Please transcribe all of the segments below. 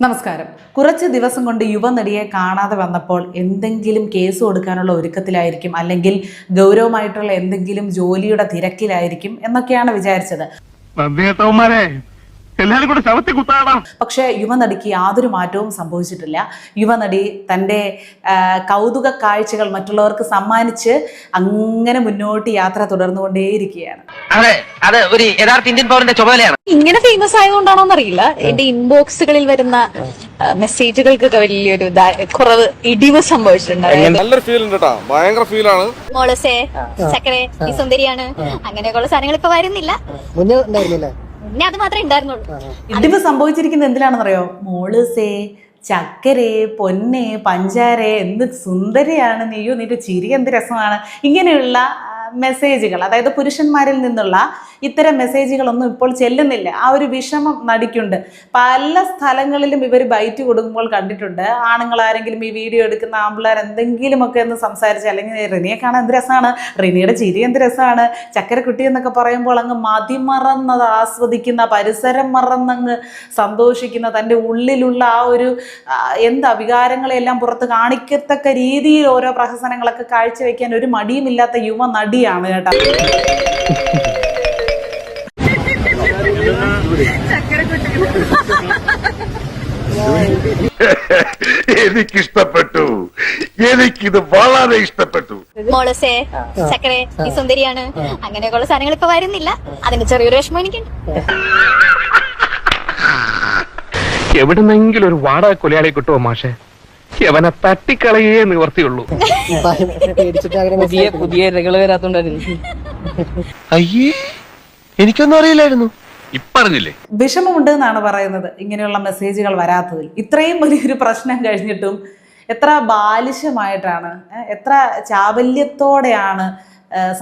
നമസ്കാരം. കുറച്ച് ദിവസം കൊണ്ട് യുവനടിയെ കാണാതെ വന്നപ്പോൾ എന്തെങ്കിലും കേസ് കൊടുക്കാനുള്ള ഒരുക്കത്തിലായിരിക്കും, അല്ലെങ്കിൽ ഗൗരവമായിട്ടുള്ള എന്തെങ്കിലും ജോലിയുടെ തിരക്കിലായിരിക്കും എന്നൊക്കെയാണ് വിചാരിച്ചത്. പക്ഷേ യുവനടിക്ക് യാതൊരു മാറ്റവും സംഭവിച്ചിട്ടില്ല. യുവനടി തൻ്റെ കൗതുക കാഴ്ചകൾ മറ്റുള്ളവർക്ക് സമ്മാനിച്ച് അങ്ങനെ മുന്നോട്ട് യാത്ര തുടർന്നുകൊണ്ടേയിരിക്കുകയാണ്. ഇങ്ങനെ ഫേമസ് ആയതുകൊണ്ടാണോന്ന് അറിയില്ല, എന്റെ ഇൻബോക്സുകളിൽ വരുന്ന മെസ്സേജുകൾക്കൊക്കെ വലിയൊരു കുറവ് ഇടിവ് സംഭവിച്ചിട്ടുണ്ട്. നല്ലൊരു ഫീൽ ഉണ്ട് കേട്ടോ, ഭയങ്കര ഫീലാണ്. മോളസേ ചക്കരെ ഈ സുന്ദരിയാണ്, അങ്ങനെയൊക്കെയുള്ള സാധനങ്ങൾ ഇപ്പൊ വരുന്നില്ല. പിന്നെ അത് മാത്രമേ ഉണ്ടായിരുന്നുള്ളൂ. ഇടിവ് സംഭവിച്ചിരിക്കുന്നത് എന്തിനാണെന്നറിയോ? മോളുസേ, ചക്കരെ, പൊന്നെ, പഞ്ചാരെ, എന്ത് സുന്ദരിയാണ് നീയോ, നിന്റെ ചിരി എന്ത് രസമാണ്, ഇങ്ങനെയുള്ള മെസ്സേജുകൾ, അതായത് പുരുഷന്മാരിൽ നിന്നുള്ള ഇത്തരം മെസ്സേജുകളൊന്നും ഇപ്പോൾ ചെല്ലുന്നില്ല. ആ ഒരു വിഷമം നടിക്കുണ്ട്. പല സ്ഥലങ്ങളിലും ഇവർ ബൈറ്റ് കൊടുക്കുമ്പോൾ കണ്ടിട്ടുണ്ട്. ആണുങ്ങൾ ആരെങ്കിലും ഈ വീഡിയോ എടുക്കുന്ന ആമ്പിള്ളേർ എന്തെങ്കിലുമൊക്കെ ഒന്ന് സംസാരിച്ച്, അല്ലെങ്കിൽ റിനിയെ കാണാൻ എന്ത് രസമാണ്, റിനിയുടെ ചിരി എന്ത് രസമാണ്, ചക്കരക്കുട്ടി എന്നൊക്കെ പറയുമ്പോൾ അങ്ങ് മതിമറന്നത് ആസ്വദിക്കുന്ന, പരിസരം മറന്നങ്ങ് സന്തോഷിക്കുന്ന, തൻ്റെ ഉള്ളിലുള്ള ആ ഒരു എന്താ വികാരങ്ങളെല്ലാം പുറത്ത് കാണിക്കത്തക്ക രീതിയിൽ ഓരോ പ്രഹസനങ്ങളൊക്കെ കാഴ്ചവെക്കാൻ ഒരു മടിയുമില്ലാത്ത യുവ നടിയാണ് കേട്ടോ. എനിക്കിഷ്ടപ്പെട്ടു, എനിക്കിത് വളരെ ഇഷ്ടപ്പെട്ടു. മോളസേ ചക്കരെ ഈ സുന്ദരിയാണ്, അങ്ങനെയൊക്കെയുള്ള സാധനങ്ങൾ ഇപ്പൊ വരുന്നില്ല. അതിന്റെ ചെറിയൊരു വിഷമം എനിക്കുണ്ട്. എവിടുന്നെങ്കിലും ഒരു വാടക കൊലയാളെ കിട്ടുമോ മാഷെ? അവനെ തട്ടിക്കളയേ നിവർത്തിയുള്ളൂ. പുതിയ ഇരകള് വരാത്തോണ്ടായിരുന്നു. അയ്യേ, എനിക്കൊന്നും അറിയില്ലായിരുന്നു. ഇപ്പറഞ്ഞില്ലേ, വിഷമമുണ്ട് എന്നാണ് പറയുന്നത് ഇങ്ങനെയുള്ള മെസ്സേജുകൾ വരാത്തതിൽ. ഇത്രയും വലിയൊരു പ്രശ്നം കഴിഞ്ഞിട്ടും എത്ര ബാലിശമായിട്ടാണ്, എത്ര ചാബല്യത്തോടെയാണ്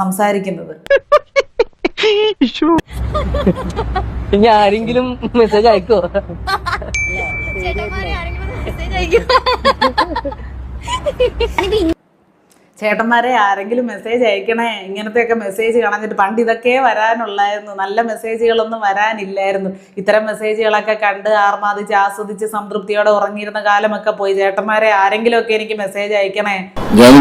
സംസാരിക്കുന്നത്. ഇനി ആരെങ്കിലും മെസ്സേജ് അയക്കോ? ചേട്ടന്മാരെ ആരെങ്കിലും മെസ്സേജ് അയക്കണേ. ഇങ്ങനത്തെയൊക്കെ മെസ്സേജ് കാണാഞ്ഞിട്ട് പണ്ട് ഇതൊക്കെ വരാനുള്ളായിരുന്നു, നല്ല മെസ്സേജുകളൊന്നും വരാനില്ലായിരുന്നു. ഇത്തരം മെസ്സേജുകളൊക്കെ കണ്ട് ആർമാദിച്ച് ആസ്വദിച്ച് സംതൃപ്തിയോടെ ഉറങ്ങിയിരുന്ന കാലമൊക്കെ പോയി. ചേട്ടന്മാരെ ആരെങ്കിലും ഒക്കെ എനിക്ക് മെസ്സേജ് അയക്കണേ. ഞാൻ